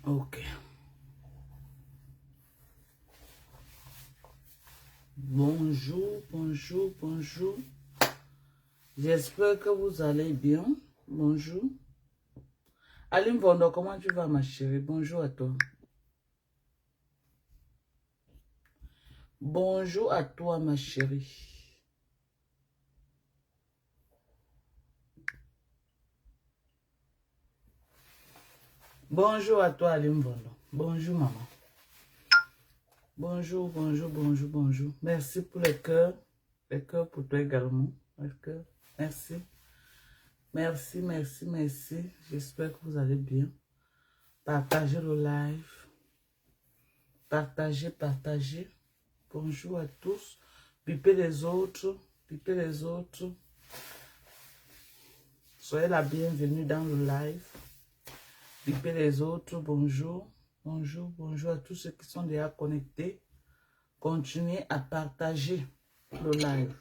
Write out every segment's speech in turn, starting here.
Ok. Bonjour, bonjour, bonjour. J'espère que vous allez bien. Bonjour. Aline Vondo, comment tu vas, ma chérie? Bonjour à toi. Bonjour à toi, ma chérie. Bonjour à toi, Aline Vondo. Bonjour, maman. Bonjour, bonjour, bonjour, bonjour. Merci pour les cœurs. Les cœurs pour toi également. Les cœurs. Merci. Merci, merci, merci. J'espère que vous allez bien. Partagez le live. Partagez, partagez. Bonjour à tous. Pipez les autres. Pipez les autres. Soyez la bienvenue dans le live. Pipez les autres. Bonjour. Bonjour, bonjour à tous ceux qui sont déjà connectés. Continuez à partager le live.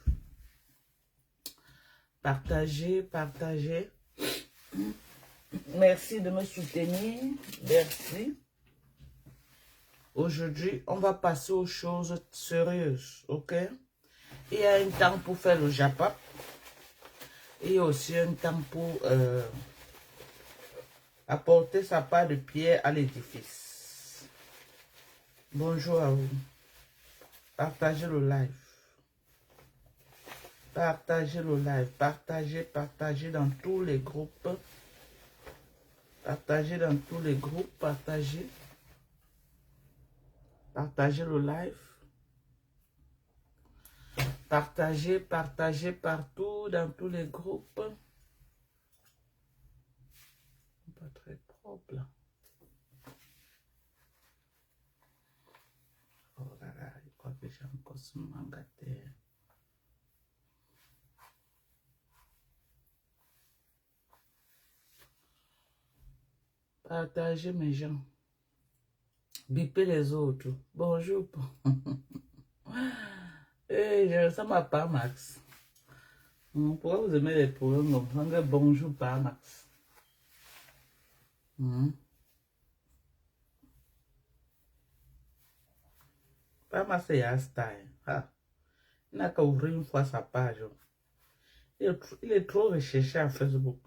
Partagez, partagez. Merci de me soutenir. Merci. Aujourd'hui, on va passer aux choses sérieuses, ok? Il y a un temps pour faire le japa. Et il y a aussi un temps pour apporter sa part de pierre à l'édifice. Bonjour à vous. Partagez le live. Partagez le live. Partagez, partagez dans tous les groupes. Partagez dans tous les groupes. Partagez. Partagez le live. Partagez, partagez partout dans tous les groupes. Pas très propre là. Oh là là, je crois que j'ai encore ce mangataire. Partagez mes gens. Bipez les autres. Bonjour. Hey, je ressemble à pas Max. Pourquoi vous aimez les problèmes comme ça? Bonjour pas Max. Pas Max c'est un style. Ah. Il n'a qu'à ouvrir une fois sa page. Il est trop recherché à Facebook.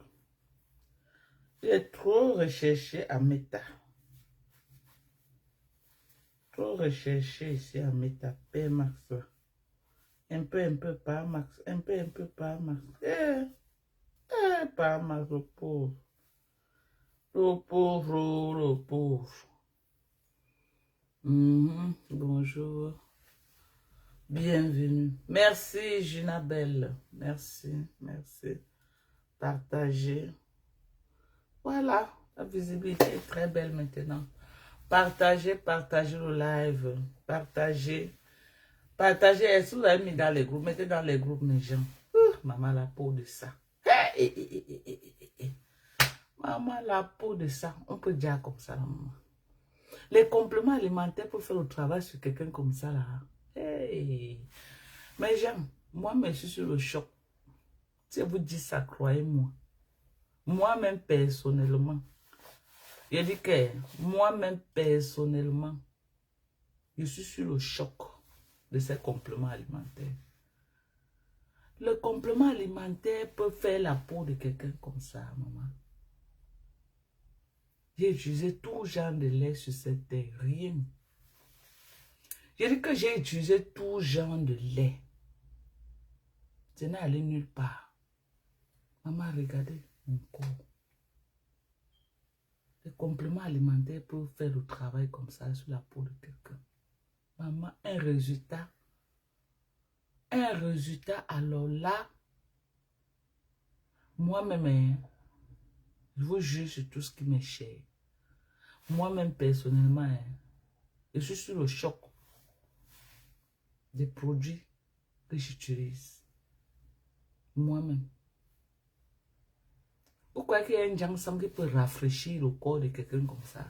Il est trop recherché à Meta. Trop recherché ici à Meta. Père Max là. Un peu par Max. Un peu par Max. Par Max, le pauvre. Le pauvre, le pauvre. Bonjour. Bienvenue. Merci, Ginabelle. Merci, merci. Partagez. Voilà, la visibilité est très belle maintenant. Partagez, partagez le live. Partagez. Partagez. Est-ce que vous avez mis dans les groupes? Mettez dans les groupes mes gens. Maman, la peau de ça. Maman, la peau de ça. On peut dire comme ça, maman. Les compléments alimentaires pour faire le travail sur quelqu'un comme ça, là. Hey. Mais j'aime. Moi, je suis sur le choc. Si je vous dis ça, croyez-moi. Moi-même, personnellement. Je dis que moi-même, personnellement, je suis sur le choc de ces compléments alimentaires. Le complément alimentaire peut faire la peau de quelqu'un comme ça, maman. J'ai utilisé tout genre de lait sur cette terre. Rien. Je dis que j'ai utilisé tout genre de lait. Je n'ai allé nulle part. Maman, regardez mon corps. Les compléments alimentaires peuvent faire le travail comme ça sur la peau de quelqu'un. Maman, un résultat. Alors là, moi-même, je vous juge sur tout ce qui m'est cher. Moi-même, personnellement, je suis sur le choc des produits que j'utilise. Moi-même. Pourquoi qu'il y a un ginseng qui peut rafraîchir le corps de quelqu'un comme ça?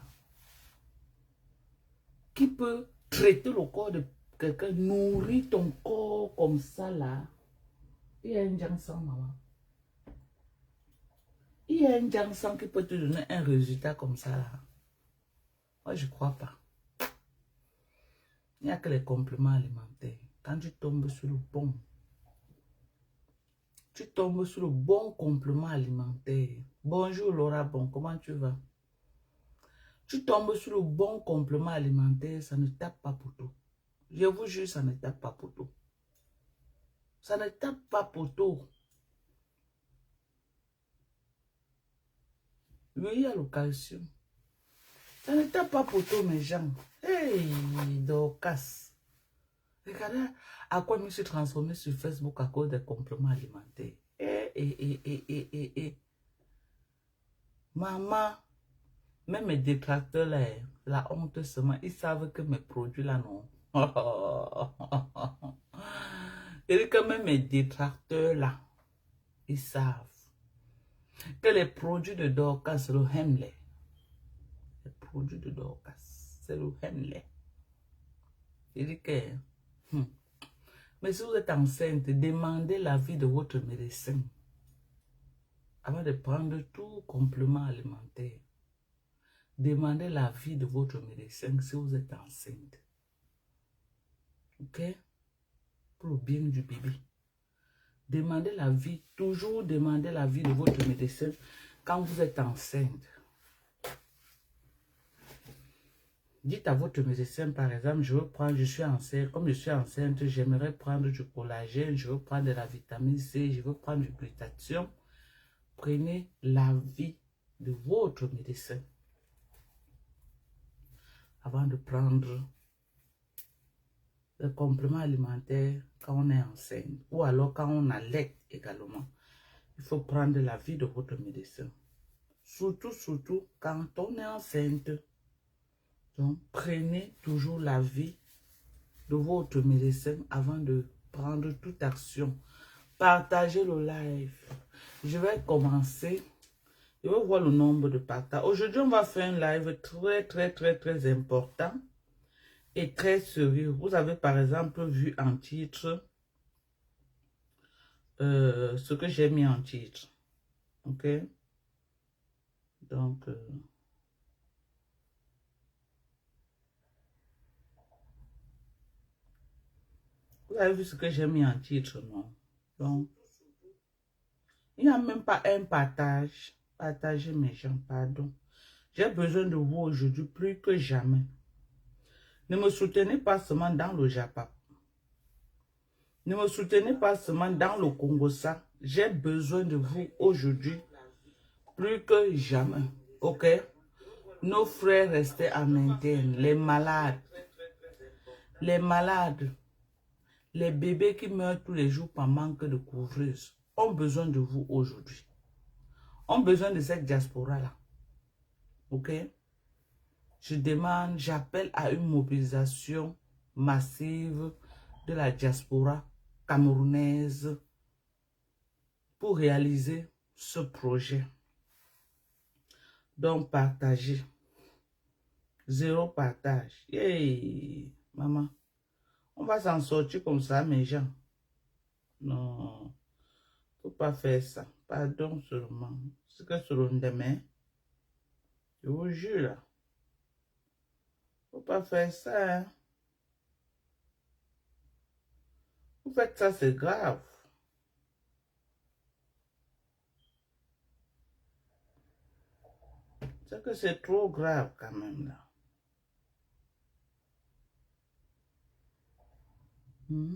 Qui peut traiter le corps de quelqu'un, nourrir ton corps comme ça là? Il y a un Jansan, maman. Il y a un Jansan qui peut te donner un résultat comme ça, là. Moi, je ne crois pas. Il n'y a que les compléments alimentaires. Quand tu tombes sur le bon, tu tombes sur le bon complément alimentaire. Bonjour Laura, bon, comment tu vas? Tu tombes sur le bon complément alimentaire, ça ne tape pas pour tout. Je vous jure, ça ne tape pas pour tout. Ça ne tape pas pour tout. Oui, il y a le calcium. Ça ne tape pas pour tout, mes gens. Hey, Dorcas. Regardez à quoi je me suis transformée sur Facebook à cause des compléments alimentaires. Maman, même mes détracteurs là, la honte seulement, ils savent que mes produits là, non. Et que même mes détracteurs là, ils savent que les produits de Dorcas, c'est le Hemley. Les produits de Dorcas, c'est le Hemley. Il dit que, mais si vous êtes enceinte, demandez l'avis de votre médecin avant de prendre tout complément alimentaire. Demandez l'avis de votre médecin si vous êtes enceinte. Ok? Pour le bien du bébé. Demandez l'avis, toujours demandez l'avis de votre médecin quand vous êtes enceinte. Dites à votre médecin, par exemple, je suis enceinte, comme je suis enceinte, j'aimerais prendre du collagène, je veux prendre de la vitamine C, je veux prendre du glutathion. Prenez l'avis de votre médecin avant de prendre le complément alimentaire quand on est enceinte ou alors quand on allait également. Il faut prendre l'avis de votre médecin. Surtout quand on est enceinte. Donc, prenez toujours l'avis de votre médecin avant de prendre toute action. Partagez le live. Je vais commencer. Je vais voir le nombre de partages. Aujourd'hui, on va faire un live très important et très sérieux. Vous avez par exemple vu en titre ce que j'ai mis en titre. Ok? Donc, vous avez vu ce que j'ai mis en titre, non? Donc, il n'y a même pas un partage. Partagez mes gens, pardon. J'ai besoin de vous aujourd'hui plus que jamais. Ne me soutenez pas seulement dans le Japon. Ne me soutenez pas seulement dans le Congo-Ça. J'ai besoin de vous aujourd'hui plus que jamais. Ok? Nos frères restés en interne, les malades, les bébés qui meurent tous les jours par manque de couvreuse ont besoin de vous aujourd'hui. Ont besoin de cette diaspora-là. Ok? Je demande, j'appelle à une mobilisation massive de la diaspora camerounaise pour réaliser ce projet. Donc, partagez. Zéro partage. Hey, maman. On va s'en sortir comme ça, mes gens. Non. Faut pas faire ça. Pardon seulement. C'est que sur le lendemain, je vous jure là. Faut pas faire ça. Hein. Vous faites ça, c'est grave. C'est que c'est trop grave quand même là. Hmm.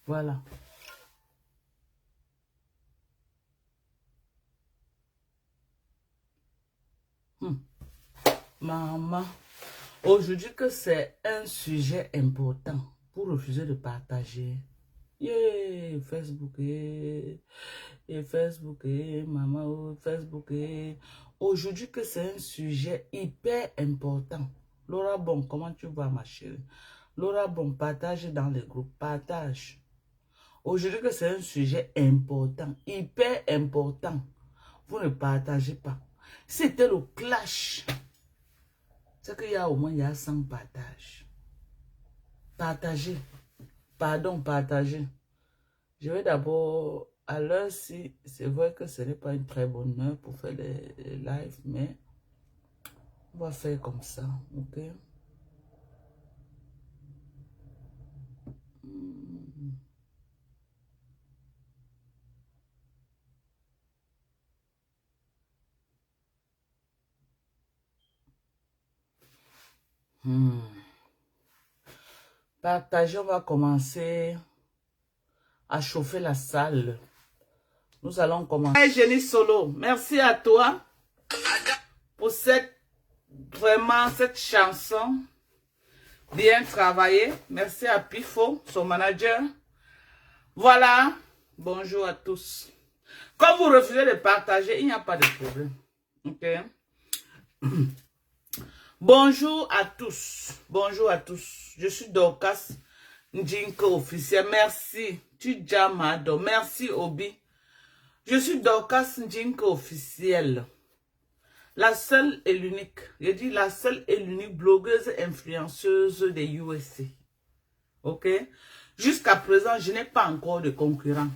Voilà. Maman, aujourd'hui que c'est un sujet important pour refuser de partager. Yeah, Facebook, et Facebook, maman, Facebook. Aujourd'hui que c'est un sujet hyper important. Laura, bon, comment tu vas, ma chérie? Laura, bon, partage dans les groupes, partage. Aujourd'hui que c'est un sujet important, hyper important. Vous ne partagez pas. C'était le clash. C'est qu'il y a au moins, il y a 100 partages. Partagez. Pardon, partagez. Je vais d'abord, à l'heure si c'est vrai que ce n'est pas une très bonne heure pour faire les lives, mais on va faire comme ça, ok? Partagez, on va commencer à chauffer la salle. Nous allons commencer. Hey, Jenny Solo, merci à toi pour vraiment cette chanson. Bien travaillé. Merci à Pifo, son manager. Voilà. Bonjour à tous. Quand vous refusez de partager, il n'y a pas de problème. Ok? Bonjour à tous. Bonjour à tous. Je suis Dorcas Njinko officiel. Merci. Tujamado. Merci Obi. Je suis Dorcas Njinko officiel. La seule et l'unique. Je dis la seule et l'unique blogueuse influenceuse des USA. Ok? Jusqu'à présent, je n'ai pas encore de concurrent.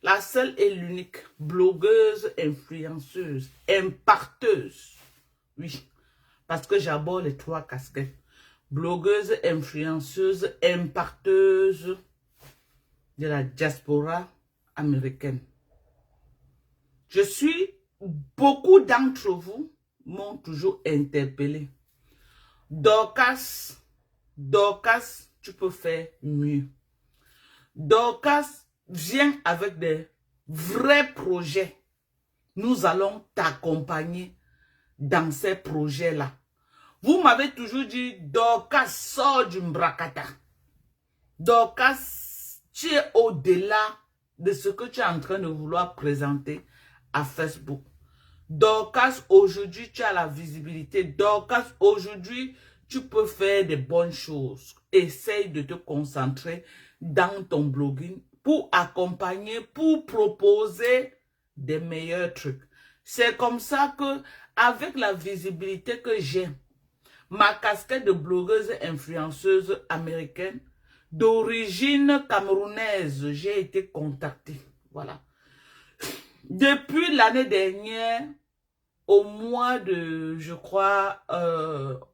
La seule et l'unique blogueuse influenceuse, impacteuse. Oui. Parce que j'aborde les 3 casquettes. Blogueuse, influenceuse, impacteuse de la diaspora américaine. Beaucoup d'entre vous m'ont toujours interpellé. Dorcas, tu peux faire mieux. Dorcas, viens avec des vrais projets. Nous allons t'accompagner dans ces projets-là. Vous m'avez toujours dit, Dorcas, sors du mbrakata. Dorcas, tu es au-delà de ce que tu es en train de vouloir présenter à Facebook. Dorcas, aujourd'hui, tu as la visibilité. Dorcas, aujourd'hui, tu peux faire des bonnes choses. Essaye de te concentrer dans ton blogging pour accompagner, pour proposer des meilleurs trucs. C'est comme ça que, avec la visibilité que j'ai, ma casquette de blogueuse influenceuse américaine, d'origine camerounaise, j'ai été contactée. Voilà. Depuis l'année dernière, au mois de, je crois,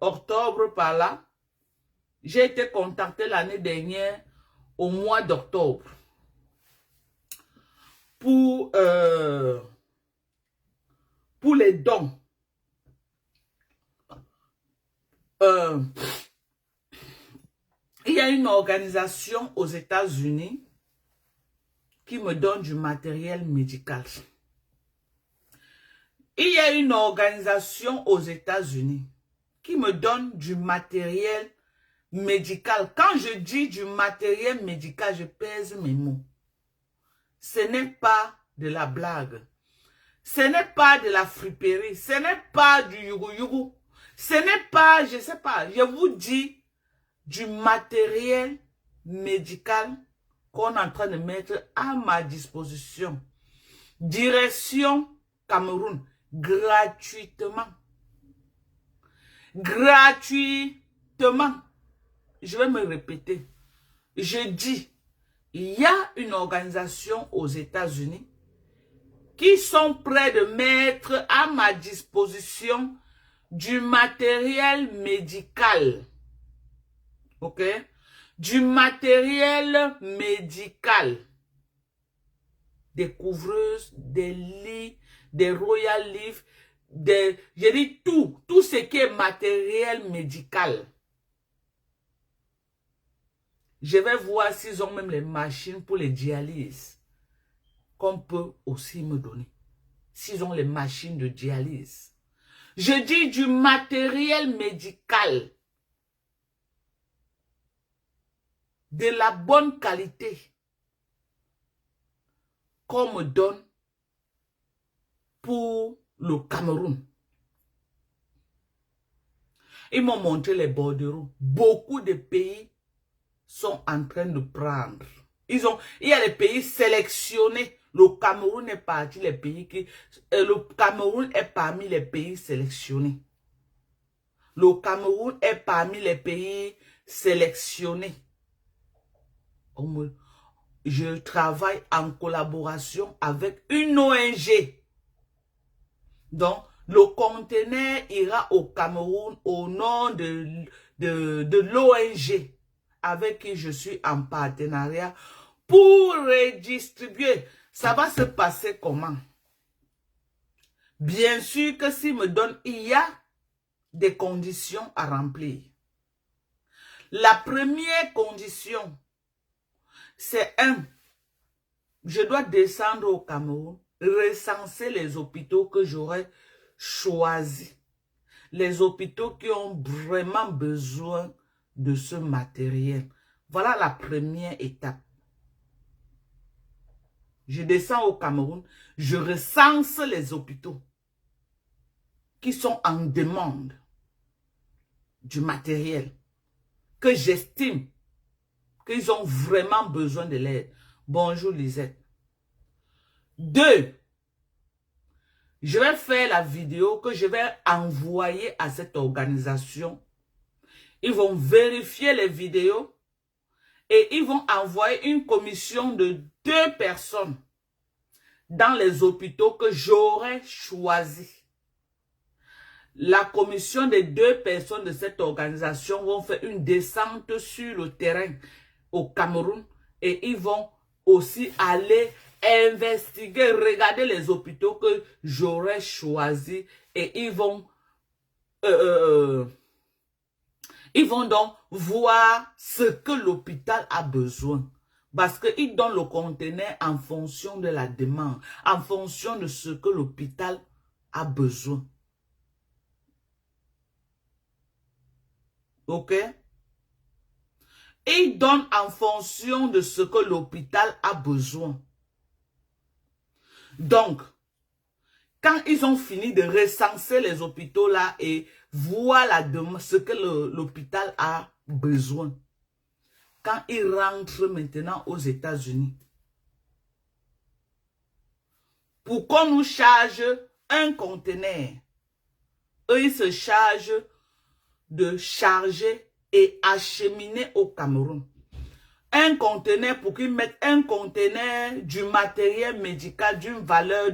octobre par là, j'ai été contactée l'année dernière au mois d'octobre pour les dons. Il y a une organisation aux États-Unis qui me donne du matériel médical. Il y a une organisation aux États-Unis qui me donne du matériel médical. Quand je dis du matériel médical, je pèse mes mots. Ce n'est pas de la blague. Ce n'est pas de la friperie. Ce n'est pas du yougou-yougou. Ce n'est pas, je ne sais pas, je vous dis du matériel médical qu'on est en train de mettre à ma disposition. Direction Cameroun, gratuitement. Gratuitement. Je vais me répéter. Je dis, il y a une organisation aux États-Unis qui sont prêts de mettre à ma disposition du matériel médical. Ok? Du matériel médical. Des couvreuses, des lits, des Royal Leaf, je dis tout ce qui est matériel médical. Je vais voir s'ils ont même les machines pour les dialyses qu'on peut aussi me donner. S'ils ont les machines de dialyse. Je dis du matériel médical. De la bonne qualité. Qu'on me donne pour le Cameroun. Ils m'ont montré les bordereaux. Beaucoup de pays sont en train de prendre. Il y a des pays sélectionnés. Le Cameroun est parmi les pays le Cameroun est parmi les pays sélectionnés. Le Cameroun est parmi les pays sélectionnés. Je travaille en collaboration avec une ONG. Donc, le conteneur ira au Cameroun au nom de l'ONG avec qui je suis en partenariat pour redistribuer. Ça va se passer comment? Bien sûr que s'il me donne, il y a des conditions à remplir. La première condition, c'est je dois descendre au Cameroun, recenser les hôpitaux que j'aurais choisis. Les hôpitaux qui ont vraiment besoin de ce matériel. Voilà la première étape. Je descends au Cameroun, je recense les hôpitaux qui sont en demande du matériel, que j'estime qu'ils ont vraiment besoin de l'aide. Bonjour Lisette. 2, je vais faire la vidéo que je vais envoyer à cette organisation. Ils vont vérifier les vidéos et ils vont envoyer une commission de 2 personnes dans les hôpitaux que j'aurais choisis. La commission des 2 personnes de cette organisation vont faire une descente sur le terrain au Cameroun et ils vont aussi aller investiguer, regarder les hôpitaux que j'aurais choisis et ils vont donc voir ce que l'hôpital a besoin. Parce qu'ils donnent le conteneur en fonction de la demande, en fonction de ce que l'hôpital a besoin. Ok? Ils donnent en fonction de ce que l'hôpital a besoin. Donc, quand ils ont fini de recenser les hôpitaux là et voir ce que l'hôpital a besoin, quand ils rentrent maintenant aux États-Unis, pour qu'on nous charge un conteneur, eux ils se chargent de charger et acheminer au Cameroun. Un conteneur, pour qu'ils mettent un conteneur du matériel médical d'une valeur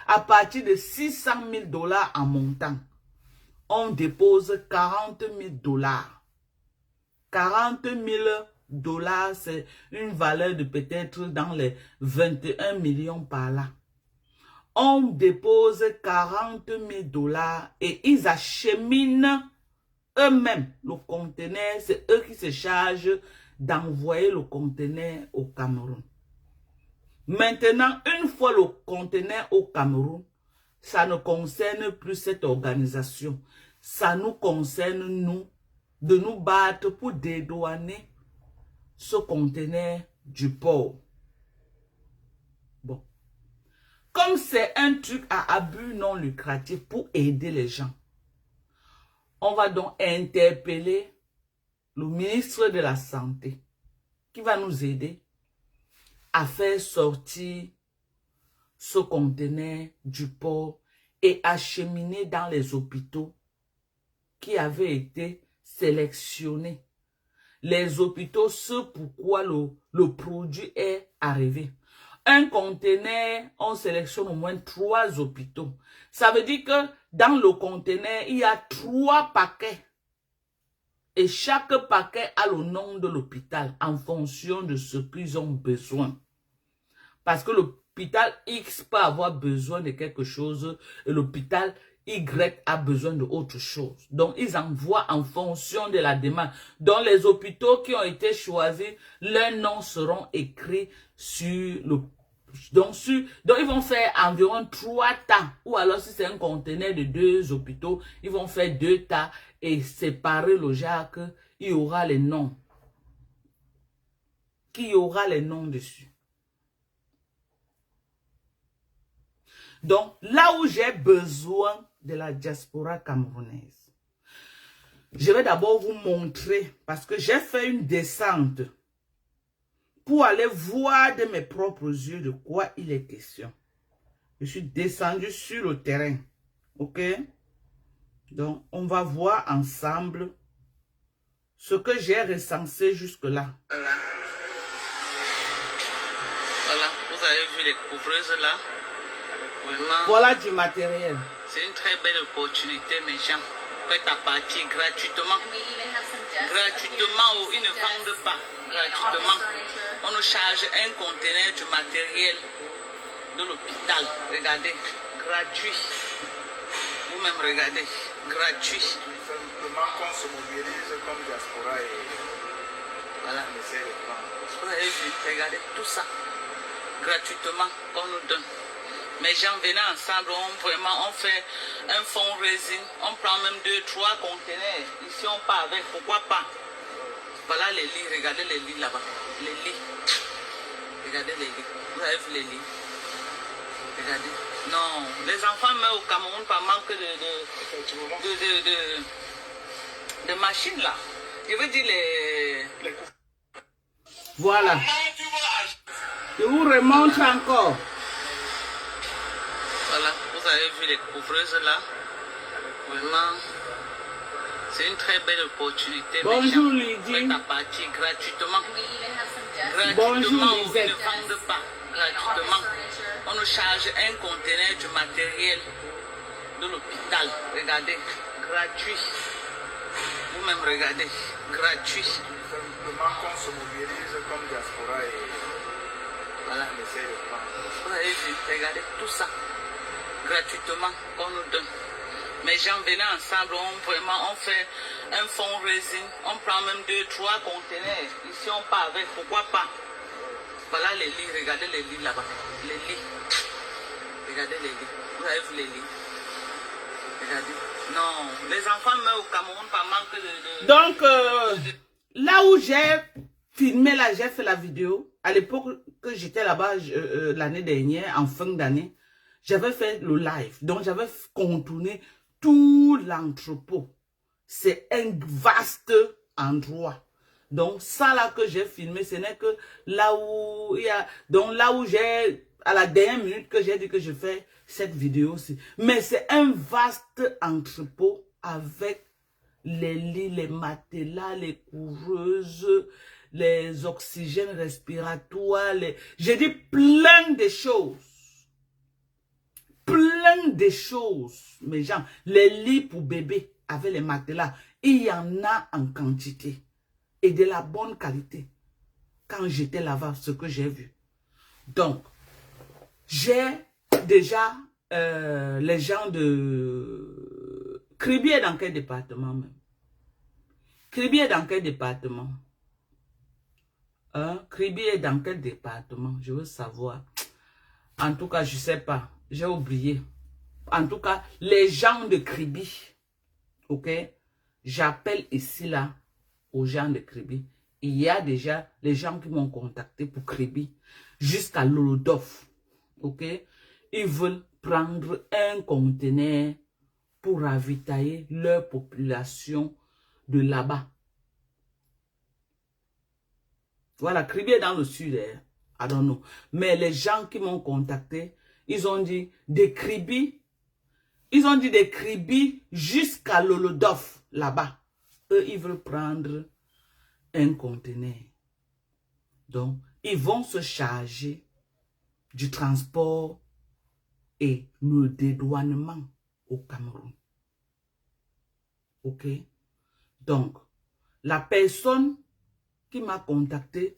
à partir de 600 000 $ en montant. On dépose 40 000 $. 40 000 $, c'est une valeur de peut-être dans les 21 millions par là. On dépose 40 000 $ et ils acheminent eux-mêmes le conteneur. C'est eux qui se chargent d'envoyer le conteneur au Cameroun. Maintenant, une fois le conteneur au Cameroun, ça ne concerne plus cette organisation. Ça nous concerne, nous, de nous battre pour dédouaner ce conteneur du port. Bon. Comme c'est un truc à abus non lucratif pour aider les gens, on va donc interpeller le ministre de la Santé qui va nous aider à faire sortir ce conteneur du port et acheminer dans les hôpitaux qui avaient été sélectionnés. Les hôpitaux, ce pourquoi le produit est arrivé. Un conteneur, on sélectionne au moins 3 hôpitaux. Ça veut dire que dans le conteneur, il y a 3 paquets. Et chaque paquet a le nom de l'hôpital en fonction de ce qu'ils ont besoin. Parce que l'hôpital X peut avoir besoin de quelque chose et l'hôpital Y a besoin de autre chose. Donc, ils envoient en fonction de la demande. Dans les hôpitaux qui ont été choisis, leurs noms seront écrits sur le... Donc, ils vont faire environ 3 tas. Ou alors, si c'est un conteneur de 2 hôpitaux, ils vont faire 2 tas et séparer le genre qu'il y aura les noms. Qu'il y aura les noms dessus. Donc, là où j'ai besoin de la diaspora camerounaise, je vais d'abord vous montrer, parce que j'ai fait une descente pour aller voir de mes propres yeux de quoi il est question. Je suis descendu sur le terrain, ok? Donc, on va voir ensemble ce que j'ai recensé jusque-là. Voilà, vous avez vu les couvreuses là? Vraiment, voilà du matériel. C'est une très belle opportunité, mes gens. Faites à partir gratuitement. Gratuitement, ils ne vendent pas. Gratuitement. On nous charge un conteneur du matériel de l'hôpital. Regardez, gratuit. Vous-même regardez, gratuit. Simplement qu'on se mobilise comme diaspora et voilà. Vous avez vu, regardez tout ça. Gratuitement qu'on nous donne. Mes gens venant ensemble, on fait un fundraising, on prend même 2-3 conteneurs. Ici on part avec, pourquoi pas? Voilà les lits, regardez les lits là-bas. Les lits. Regardez les lits. Vous avez vu les lits? Regardez. Non, les enfants meurent au Cameroun par manque de machines là. Je veux dire les... Voilà. Je vous remonte encore. Voilà, vous avez vu les couvreuses là. Vraiment, c'est une très belle opportunité. Bonjour Lydie. Faites à partir gratuitement. Gratuitement, ils ne vendent pas. Gratuitement. On nous charge un conteneur du matériel de l'hôpital. Regardez, gratuit. Vous-même regardez, gratuit. Simplement qu'on se mobilise comme diaspora et voilà. Vous avez vu, regardez tout ça. Gratuitement qu'on nous donne. Mes gens venant ensemble, on fait un fundraising, on prend même 2-3 conteneurs. Ici on part avec, pourquoi pas? Voilà les lits, regardez les lits là-bas. Les lits. Regardez les lits. Vous avez vu les lits? Regardez. Non, les enfants meurent au Cameroun par manque de... Donc, là où j'ai filmé, là, j'ai fait la vidéo, à l'époque que j'étais là-bas, l'année dernière, en fin d'année, j'avais fait le live. Donc, j'avais contourné tout l'entrepôt. C'est un vaste endroit. Donc, ça là que j'ai filmé, ce n'est que là où il y a... Donc, là où j'ai... À la dernière minute que j'ai dit que je fais cette vidéo-ci. Mais c'est un vaste entrepôt avec les lits, les matelas, les coureuses, les oxygènes respiratoires, j'ai dit plein de choses. Plein de choses, mes gens. Les lits pour bébés avec les matelas, il y en a en quantité. Et de la bonne qualité. Quand j'étais là-bas, ce que j'ai vu. Donc, j'ai déjà les gens de... Kribi est dans quel département même? Kribi est dans quel département? Kribi est dans quel département? Je veux savoir. En tout cas, je ne sais pas. J'ai oublié. En tout cas, les gens de Kribi. Ok? J'appelle ici là aux gens de Kribi. Il y a déjà les gens qui m'ont contacté pour Kribi jusqu'à Lolodof. Ok? Ils veulent prendre un conteneur pour ravitailler leur population de là-bas. Voilà, Kribi est dans le sud. I don't know. Mais les gens qui m'ont contacté, ils ont dit des Kribi. Ils ont dit des Kribi jusqu'à Lolodof, là-bas. Eux, ils veulent prendre un conteneur. Donc, ils vont se charger du transport et le dédouanement au Cameroun. Ok? Donc, la personne qui m'a contacté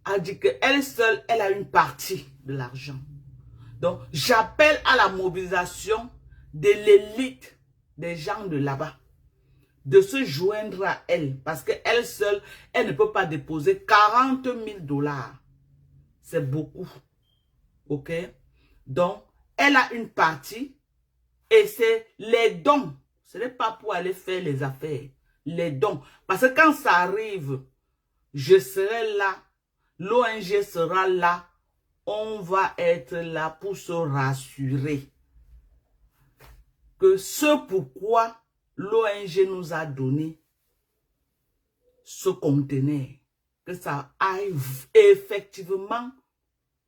a dit qu'elle seule, elle a une partie de l'argent. Donc, j'appelle à la mobilisation de l'élite des gens de là-bas de se joindre à elle. Parce qu'elle seule, elle ne peut pas déposer 40 000 $. C'est beaucoup. OK? Donc, elle a une partie et c'est les dons. Ce n'est pas pour aller faire les affaires. Les dons. Parce que quand ça arrive, je serai là. L'ONG sera là. On va être là pour se rassurer que ce pourquoi l'ONG nous a donné ce conteneur, que ça aille effectivement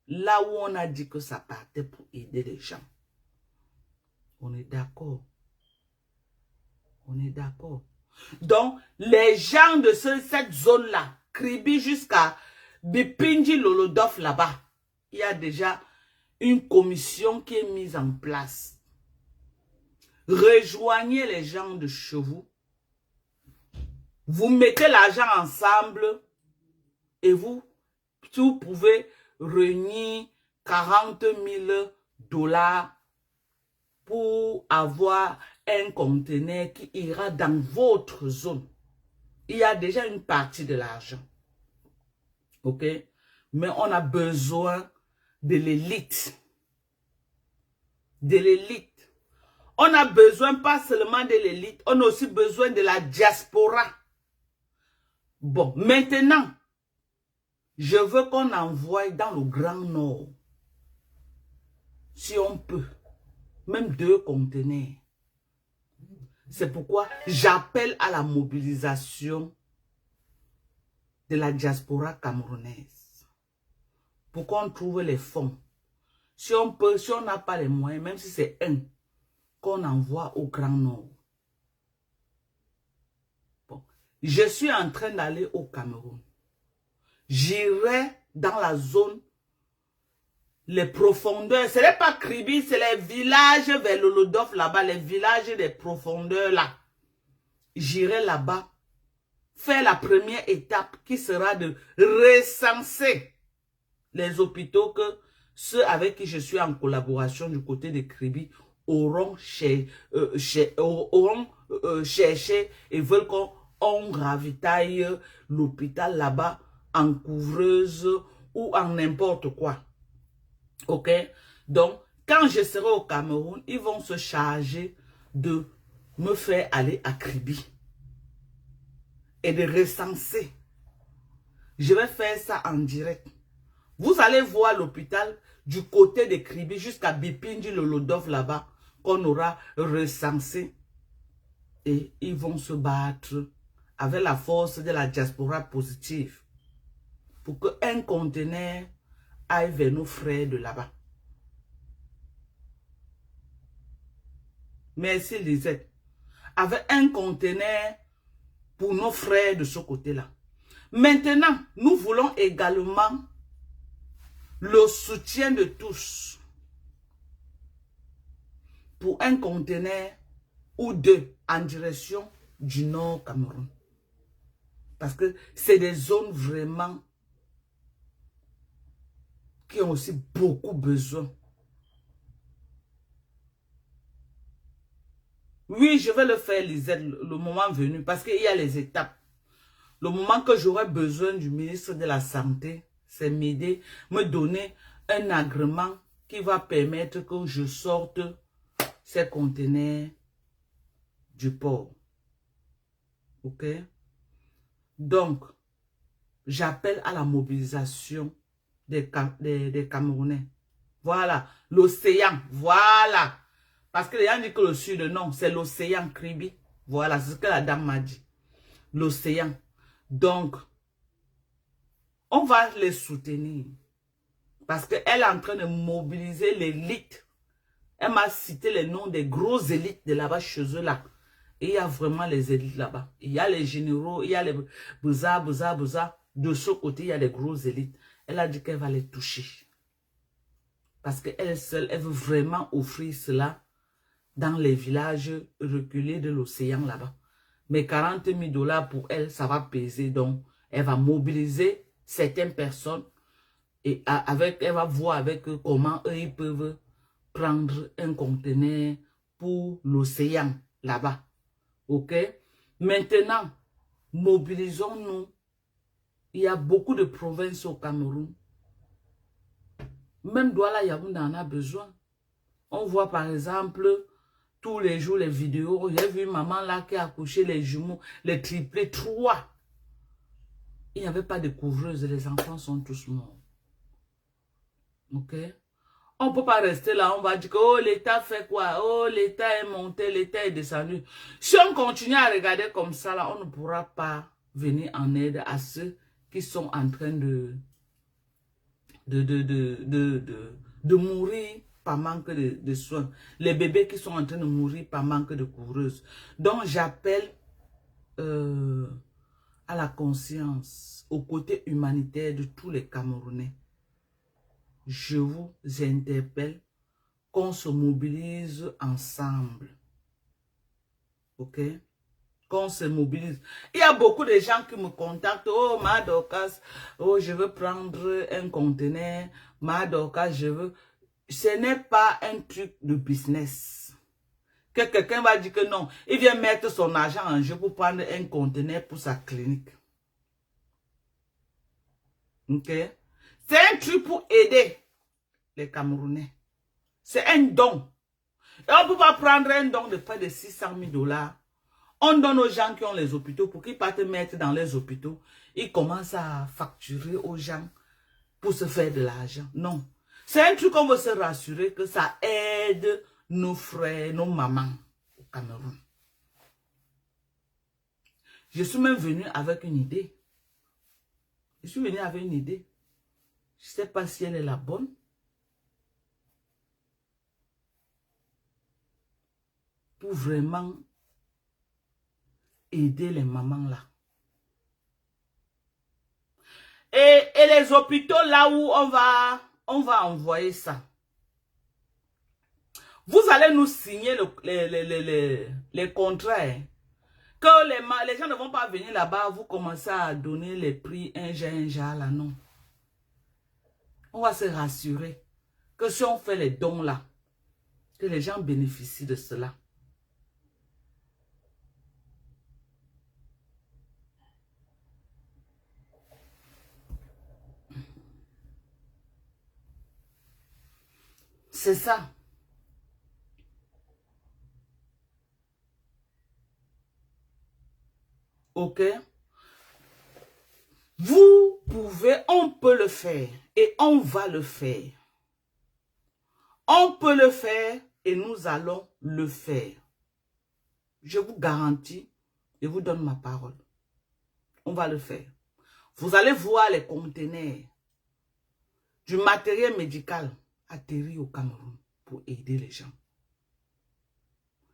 là où on a dit que ça partait pour aider les gens. On est d'accord. On est d'accord. Donc, les gens de cette zone-là, Kribi jusqu'à Bipinji Lolodof là-bas, il y a déjà une commission qui est mise en place. Rejoignez les gens de chez vous. Vous mettez l'argent ensemble et vous pouvez réunir 40 000 $ pour avoir un conteneur qui ira dans votre zone. Il y a déjà une partie de l'argent. OK? Mais on a besoin de l'élite. De l'élite. On a besoin pas seulement de l'élite, on a aussi besoin de la diaspora. Bon, maintenant, je veux qu'on envoie dans le Grand Nord, si on peut, même 2 conteneurs. C'est pourquoi j'appelle à la mobilisation de la diaspora camerounaise pour qu'on trouve les fonds. Si on peut, si on n'a pas les moyens, même si c'est un, qu'on envoie au Grand Nord. Bon. Je suis en train d'aller au Cameroun. J'irai dans la zone, les profondeurs. Ce n'est pas Kribi, c'est les villages vers Lolodof là-bas, les villages des profondeurs là. J'irai là-bas, faire la première étape qui sera de recenser les hôpitaux que ceux avec qui je suis en collaboration du côté de Kribi auront cherché et veulent qu'on ravitaille l'hôpital là-bas en couvreuse ou en n'importe quoi. OK? Donc, quand je serai au Cameroun, ils vont se charger de me faire aller à Kribi et de recenser. Je vais faire ça en direct. Vous allez voir l'hôpital du côté de Kribi jusqu'à Bipinji Lolodof là-bas qu'on aura recensé. Et ils vont se battre avec la force de la diaspora positive pour qu'un conteneur aille vers nos frères de là-bas. Merci Lisette. Avec un conteneur pour nos frères de ce côté-là. Maintenant, nous voulons également le soutien de tous pour un conteneur ou 2 en direction du Nord Cameroun. Parce que c'est des zones vraiment qui ont aussi beaucoup besoin. Oui, je vais le faire, Lisette, le moment venu, parce qu'il y a les étapes. Le moment que j'aurai besoin du ministre de la Santé, c'est m'aider, me donner un agrément qui va permettre que je sorte ces conteneurs du port. OK? Donc, j'appelle à la mobilisation des Camerounais. Voilà, l'océan, voilà. Parce que les gens disent que le sud, non, c'est l'océan Kribi. Voilà, c'est ce que la dame m'a dit. L'océan. Donc, on va les soutenir. Parce qu'elle est en train de mobiliser l'élite. Elle m'a cité les noms des grosses élites de là-bas chez eux là. Et il y a vraiment les élites là-bas. Il y a les généraux, il y a les Bouza. De ce côté, il y a les grosses élites. Elle a dit qu'elle va les toucher. Parce qu'elle seule, elle veut vraiment offrir cela dans les villages reculés de l'océan là-bas. Mais 40 000 $ pour elle, ça va peser. Donc, elle va mobiliser certaines personnes et elle va voir avec eux comment eux ils peuvent prendre un conteneur pour l'océan, là-bas. OK? Maintenant, mobilisons-nous. Il y a beaucoup de provinces au Cameroun. Même Douala Yaoundé en a besoin. On voit par exemple tous les jours les vidéos. J'ai vu une maman là qui a accouché les jumeaux, les triplés, 3. Il n'y avait pas de couvreuse. Les enfants sont tous morts. OK? On ne peut pas rester là. On va dire que oh, l'État fait quoi? Oh, l'État est monté, l'État est descendu. Si on continue à regarder comme ça, là, on ne pourra pas venir en aide à ceux qui sont en train de mourir par manque de soins. Les bébés qui sont en train de mourir par manque de couvreuses. Donc, j'appelle à la conscience, au côté humanitaire de tous les Camerounais. Je vous interpelle qu'on se mobilise ensemble. OK? Qu'on se mobilise. Il y a beaucoup de gens qui me contactent. Oh, ma Dorcas, oh, je veux prendre un conteneur. Ma Dorcas, je veux... Ce n'est pas un truc de business. Que quelqu'un va dire que non. Il vient mettre son argent en jeu pour prendre un conteneur pour sa clinique. OK? C'est un truc pour aider les Camerounais. C'est un don. Et on ne peut pas prendre un don de près de 600 000 $. On donne aux gens qui ont les hôpitaux pour qu'ils partent mettre dans les hôpitaux. Ils commencent à facturer aux gens pour se faire de l'argent. Non. C'est un truc qu'on veut se rassurer que ça aide nos frères, nos mamans au Cameroun. Je suis même venu avec une idée. Je suis venu avec une idée. Je ne sais pas si elle est la bonne. Pour vraiment aider les mamans là. Et les hôpitaux là où on va envoyer ça. Vous allez nous signer les contrats. Hein. Que les gens ne vont pas venir là-bas, vous commencez à donner les prix un jar là, non. On va se rassurer que si on fait les dons là, que les gens bénéficient de cela. C'est ça. OK? Vous pouvez, on peut le faire et on va le faire. On peut le faire et nous allons le faire. Je vous garantis, je vous donne ma parole. On va le faire. Vous allez voir les conteneurs du matériel médical atterrir au Cameroun pour aider les gens.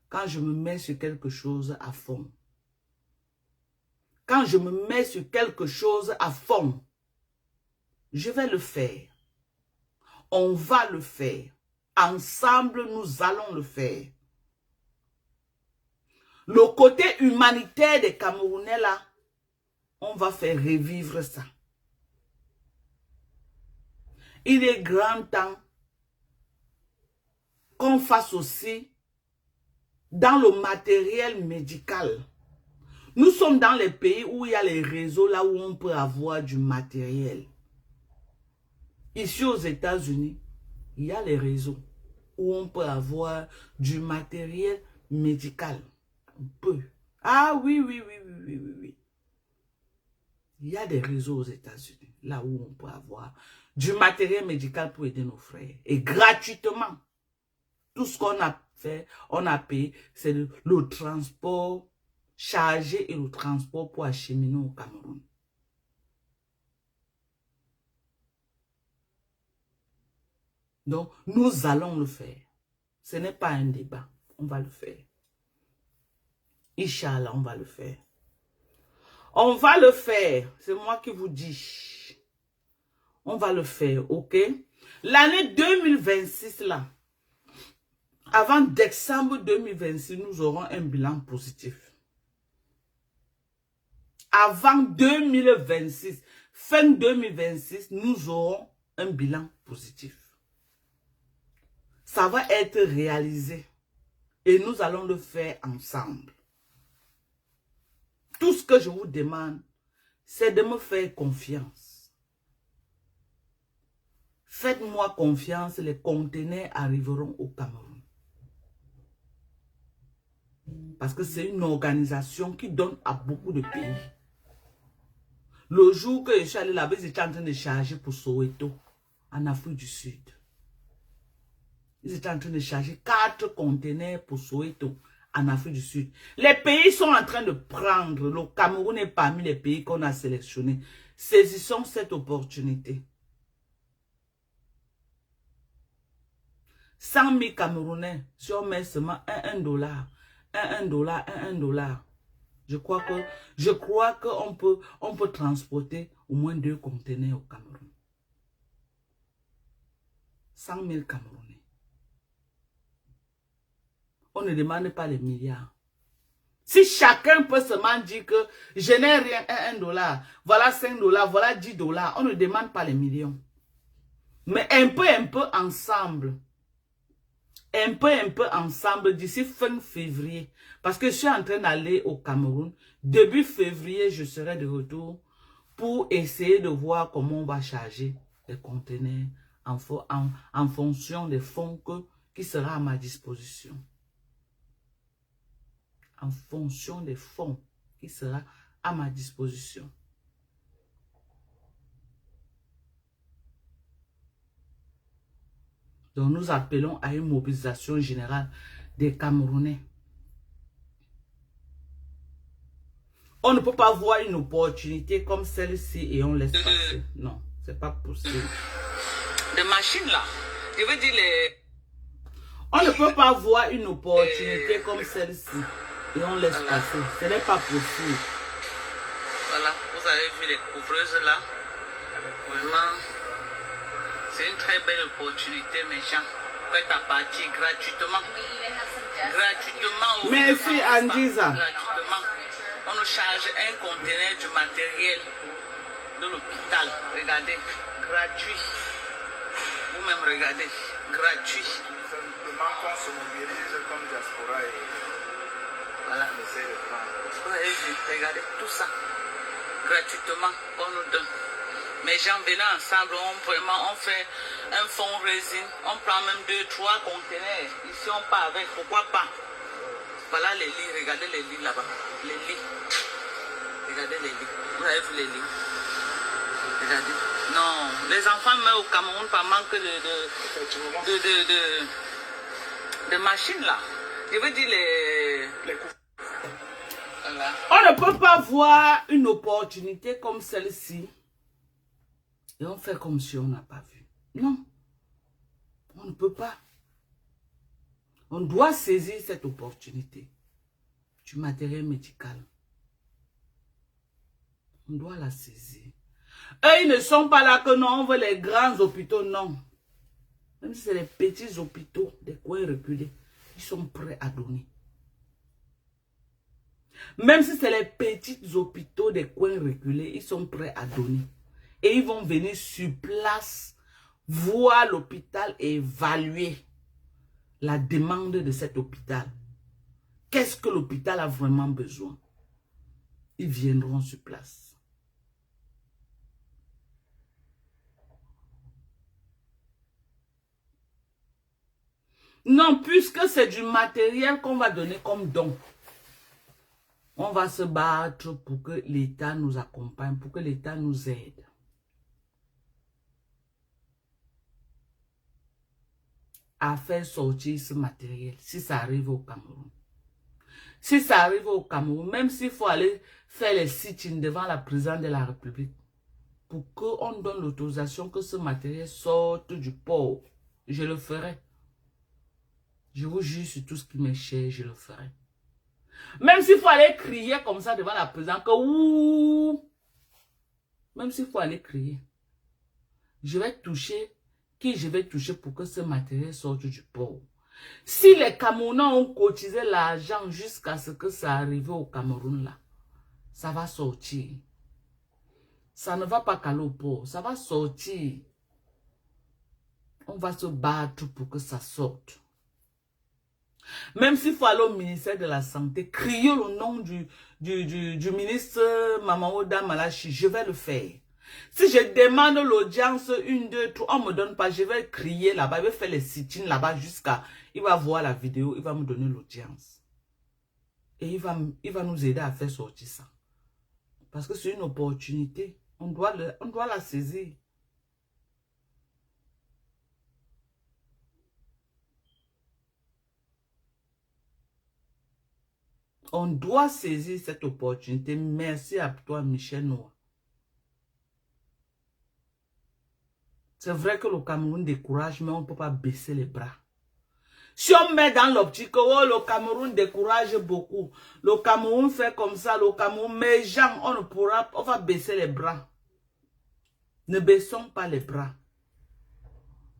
Quand je me mets sur quelque chose à fond, quand je me mets sur quelque chose à fond, je vais le faire. On va le faire. Ensemble, nous allons le faire. Le côté humanitaire des Camerounais là, on va faire revivre ça. Il est grand temps qu'on fasse aussi dans le matériel médical. Nous sommes dans les pays où il y a les réseaux, là où on peut avoir du matériel. Ici aux États-Unis, il y a les réseaux où on peut avoir du matériel médical. On peut. Ah oui, oui, oui, oui, oui, oui, oui. Il y a des réseaux aux États-Unis, là où on peut avoir du matériel médical pour aider nos frères. Et gratuitement. Tout ce qu'on a fait, on a payé, c'est le transport chargé et le transport pour acheminer au Cameroun. Donc, nous allons le faire. Ce n'est pas un débat. On va le faire. Inch'Allah, on va le faire. On va le faire. C'est moi qui vous dis. On va le faire, ok? L'année 2026, là, avant décembre 2026, nous aurons un bilan positif. Avant 2026, fin 2026, nous aurons un bilan positif. Ça va être réalisé. Et nous allons le faire ensemble. Tout ce que je vous demande, c'est de me faire confiance. Faites-moi confiance, les conteneurs arriveront au Cameroun. Parce que c'est une organisation qui donne à beaucoup de pays. Le jour que je suis allé là-bas, ils étaient en train de charger pour Soweto, en Afrique du Sud. Ils étaient en train de charger 4 conteneurs pour Soweto, en Afrique du Sud. Les pays sont en train de prendre. Le Cameroun est parmi les pays qu'on a sélectionnés. Saisissons cette opportunité. 100 000 Camerounais, si on met seulement $1, $1, je crois qu'on peut transporter au moins 2 conteneurs au Cameroun. 100 000 Camerounais. On ne demande pas les milliards. Si chacun peut seulement dire que je n'ai rien, $1, voilà $5, voilà $10, on ne demande pas les millions. Mais un peu ensemble. Un peu ensemble d'ici fin février. Parce que je suis en train d'aller au Cameroun. Début février, je serai de retour pour essayer de voir comment on va charger les conteneurs en fonction des fonds qui sera à ma disposition. En fonction des fonds qui sera à ma disposition. Donc nous appelons à une mobilisation générale des Camerounais. On ne peut pas voir une opportunité comme celle-ci et on laisse passer. Non, c'est pas possible. Des machines là, je veux dire les... On ne peut pas voir une opportunité comme celle-ci et on laisse passer. Ce n'est pas possible. Voilà, vous avez vu les couvreuses là. Vraiment, c'est une très belle opportunité, mes gens. Faites à partir gratuitement. Gratuitement. Merci, Andiza. Gratuitement. On nous charge un conteneur du matériel de l'hôpital. Regardez, gratuit. Vous-même regardez, gratuit. Simplement qu'on se mobilise comme diaspora et voilà. On essaie de prendre. Vous avez vu, regardez tout ça. Gratuitement, on nous donne. Mes gens venant ensemble, on fait un fundraising, on prend même 2-3 conteneurs. Ici, on part avec, pourquoi pas? Voilà les lits, regardez les lits là-bas. Les lits. Regardez les lits. Vous avez vu les lits? Regardez. Non, les enfants meurent au Cameroun par manque de machines là. Je veux dire les voilà. On ne peut pas voir une opportunité comme celle-ci et on fait comme si on n'a pas vu. Non, on ne peut pas. On doit saisir cette opportunité du matériel médical. On doit la saisir. Eux, ils ne sont pas là que non, on veut les grands hôpitaux, non. Même si c'est les petits hôpitaux des coins reculés, ils sont prêts à donner. Même si c'est les petits hôpitaux des coins reculés, ils sont prêts à donner. Et ils vont venir sur place, voir l'hôpital et évaluer la demande de cet hôpital. Qu'est-ce que l'hôpital a vraiment besoin? Ils viendront sur place. Non, puisque c'est du matériel qu'on va donner comme don. On va se battre pour que l'État nous accompagne, pour que l'État nous aide. À faire sortir ce matériel, si ça arrive au Cameroun. Si ça arrive au Cameroun, même s'il faut aller faire les sit-ins devant la présidente de la République, pour qu'on donne l'autorisation que ce matériel sorte du port, je le ferai. Je vous jure sur tout ce qui m'est cher, je le ferai. Même s'il faut aller crier comme ça devant la présidente, que ouh, même s'il faut aller crier, je vais toucher qui je vais toucher pour que ce matériel sorte du port. Si les Camerounais ont cotisé l'argent jusqu'à ce que ça arrive au Cameroun là, ça va sortir. Ça ne va pas caler au port, ça va sortir. On va se battre pour que ça sorte. Même s'il faut aller au ministère de la Santé, crier le nom du ministre Mamaouda Malachi, je vais le faire. Si je demande l'audience, 1, 2, 3, on ne me donne pas, je vais crier là-bas, je vais faire les sit-ins là-bas jusqu'à... Il va voir la vidéo, il va me donner l'audience. Et il va nous aider à faire sortir ça. Parce que c'est une opportunité. On doit la saisir. On doit saisir cette opportunité. Merci à toi, Michel Noah. C'est vrai que le Cameroun décourage, mais on ne peut pas baisser les bras. Si on met dans l'optique, oh, le Cameroun décourage beaucoup. Le Cameroun fait comme ça, le Cameroun, mais gens, on va baisser les bras. Ne baissons pas les bras.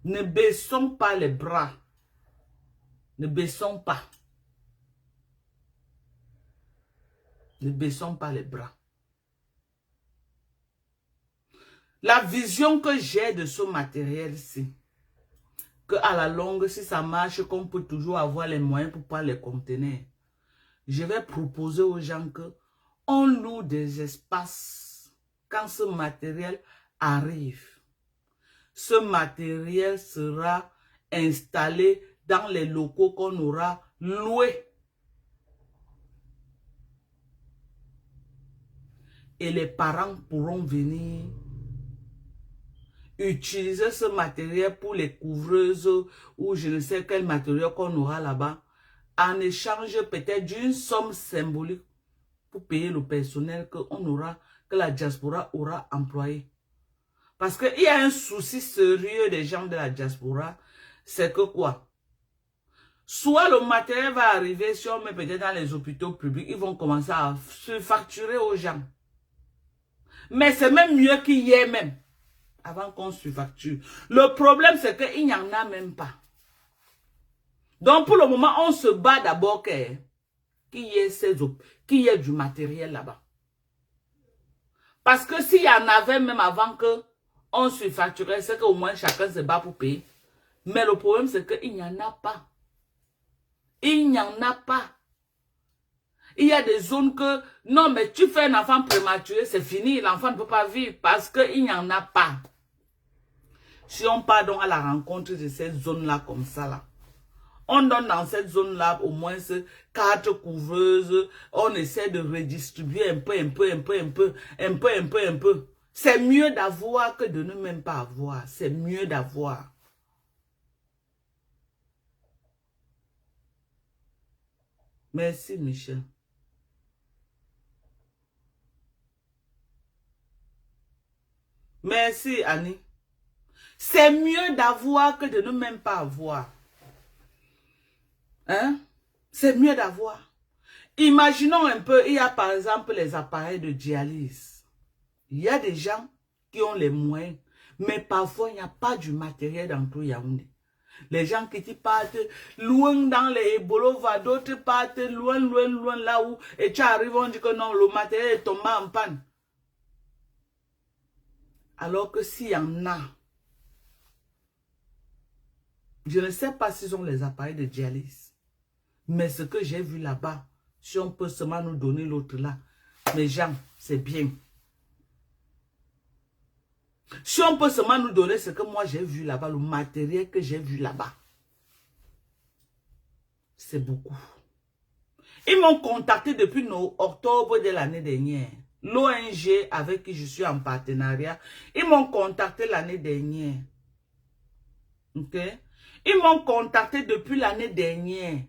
Ne baissons pas les bras. Ne baissons pas. Ne baissons pas les bras. La vision que j'ai de ce matériel-ci, que à la longue, si ça marche, qu'on peut toujours avoir les moyens pour pouvoir les contenir, je vais proposer aux gens que on loue des espaces quand ce matériel arrive. Ce matériel sera installé dans les locaux qu'on aura loués. Et les parents pourront venir utiliser ce matériel pour les couvreuses ou je ne sais quel matériel qu'on aura là-bas en échange peut-être d'une somme symbolique pour payer le personnel que la diaspora aura employé. Parce qu'il y a un souci sérieux des gens de la diaspora, c'est que quoi? Soit le matériel va arriver, si on met peut-être dans les hôpitaux publics, ils vont commencer à se facturer aux gens. Mais c'est même mieux qu'il y ait même, avant qu'on se facture. Le problème, c'est qu'il n'y en a même pas. Donc, pour le moment, on se bat d'abord qu'il y ait du matériel là-bas. Parce que s'il y en avait même avant qu'on se facturait, c'est qu'au moins chacun se bat pour payer. Mais le problème, c'est qu'il n'y en a pas. Il n'y en a pas. Il y a des zones que, non, mais tu fais un enfant prématuré, c'est fini, l'enfant ne peut pas vivre parce qu'il n'y en a pas. Si on part donc à la rencontre de ces zones-là comme ça, là, on donne dans cette zone-là au moins 4 couveuses, on essaie de redistribuer un peu. C'est mieux d'avoir que de ne même pas avoir. C'est mieux d'avoir. Merci, Michel. Merci, Annie. C'est mieux d'avoir que de ne même pas avoir. Hein? C'est mieux d'avoir. Imaginons un peu, il y a par exemple les appareils de dialyse. Il y a des gens qui ont les moyens, mais parfois il n'y a pas du matériel dans tout Yaoundé. Les gens qui partent loin dans les Bolova, d'autres partent loin là où, et tu arrives, on dit que non, le matériel est tombé en panne. Alors que s'il y en a, je ne sais pas s'ils ont les appareils de dialyse, mais ce que j'ai vu là-bas, si on peut seulement nous donner l'autre là, mes gens, c'est bien. Si on peut seulement nous donner ce que moi j'ai vu là-bas, le matériel que j'ai vu là-bas, c'est beaucoup. Ils m'ont contacté depuis octobre de l'année dernière. L'ONG avec qui je suis en partenariat, ils m'ont contacté l'année dernière. Ok? Ils m'ont contacté depuis l'année dernière.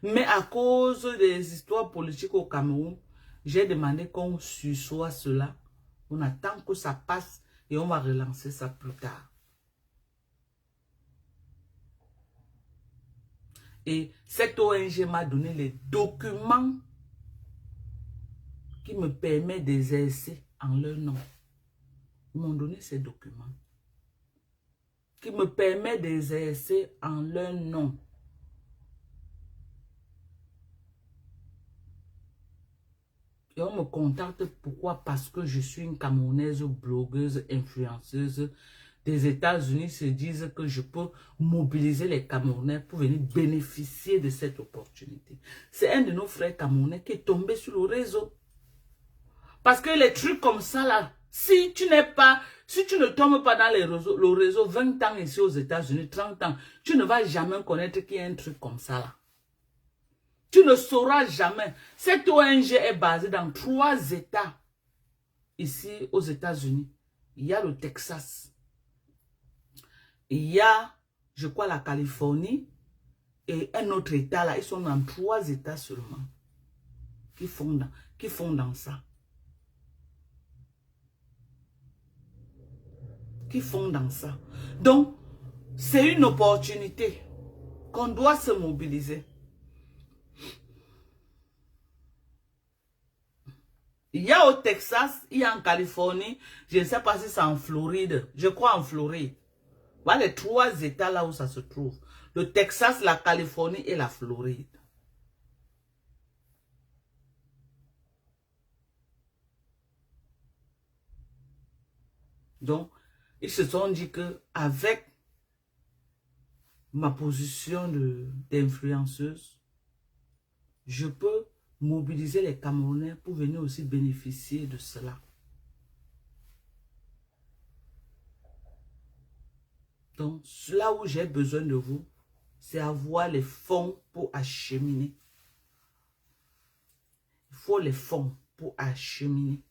Mais à cause des histoires politiques au Cameroun, j'ai demandé qu'on sussoie cela. On attend que ça passe et on va relancer ça plus tard. Et cette ONG m'a donné les documents qui me permettent d'exercer en leur nom. Ils m'ont donné ces documents qui me permettent d'exercer en leur nom. Et on me contacte pourquoi? Parce que je suis une Camerounaise blogueuse, influenceuse. des États-Unis se disent que je peux mobiliser les Camerounais pour venir bénéficier de cette opportunité. C'est un de nos frères camerounais qui est tombé sur le réseau. Parce que les trucs comme ça là, si tu ne tombes pas dans le réseau 20 ans ici aux États-Unis, 30 ans, tu ne vas jamais connaître qu'il y a un truc comme ça là. Tu ne sauras jamais. Cette ONG est basée dans 3 États ici aux États-Unis. Il y a le Texas. Il y a, je crois, la Californie et un autre État là. Ils sont dans 3 États seulement qui font dans ça. Qui font dans ça. Donc, c'est une opportunité qu'on doit se mobiliser. Il y a au Texas, il y a en Californie, je ne sais pas si c'est en Floride, je crois en Floride. Voilà les 3 États là où ça se trouve. Le Texas, la Californie et la Floride. Donc, ils se sont dit que avec ma position d'influenceuse, je peux mobiliser les Camerounais pour venir aussi bénéficier de cela. Donc, là où j'ai besoin de vous, c'est avoir les fonds pour acheminer. Il faut les fonds pour acheminer.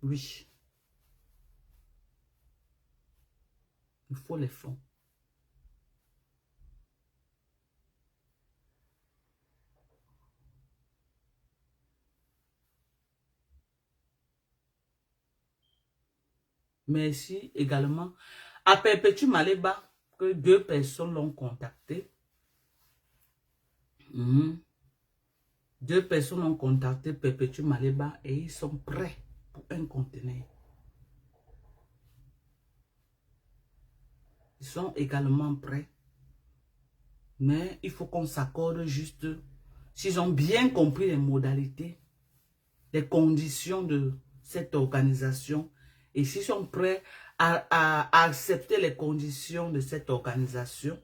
Oui. Il faut les fonds. Merci également à Perpétue Maleba, que 2 personnes l'ont contacté. 2 personnes ont contacté Perpétue Maleba et ils sont prêts pour un conteneur. Ils sont également prêts. Mais il faut qu'on s'accorde juste, s'ils ont bien compris les modalités, les conditions de cette organisation, et s'ils sont prêts à accepter les conditions de cette organisation,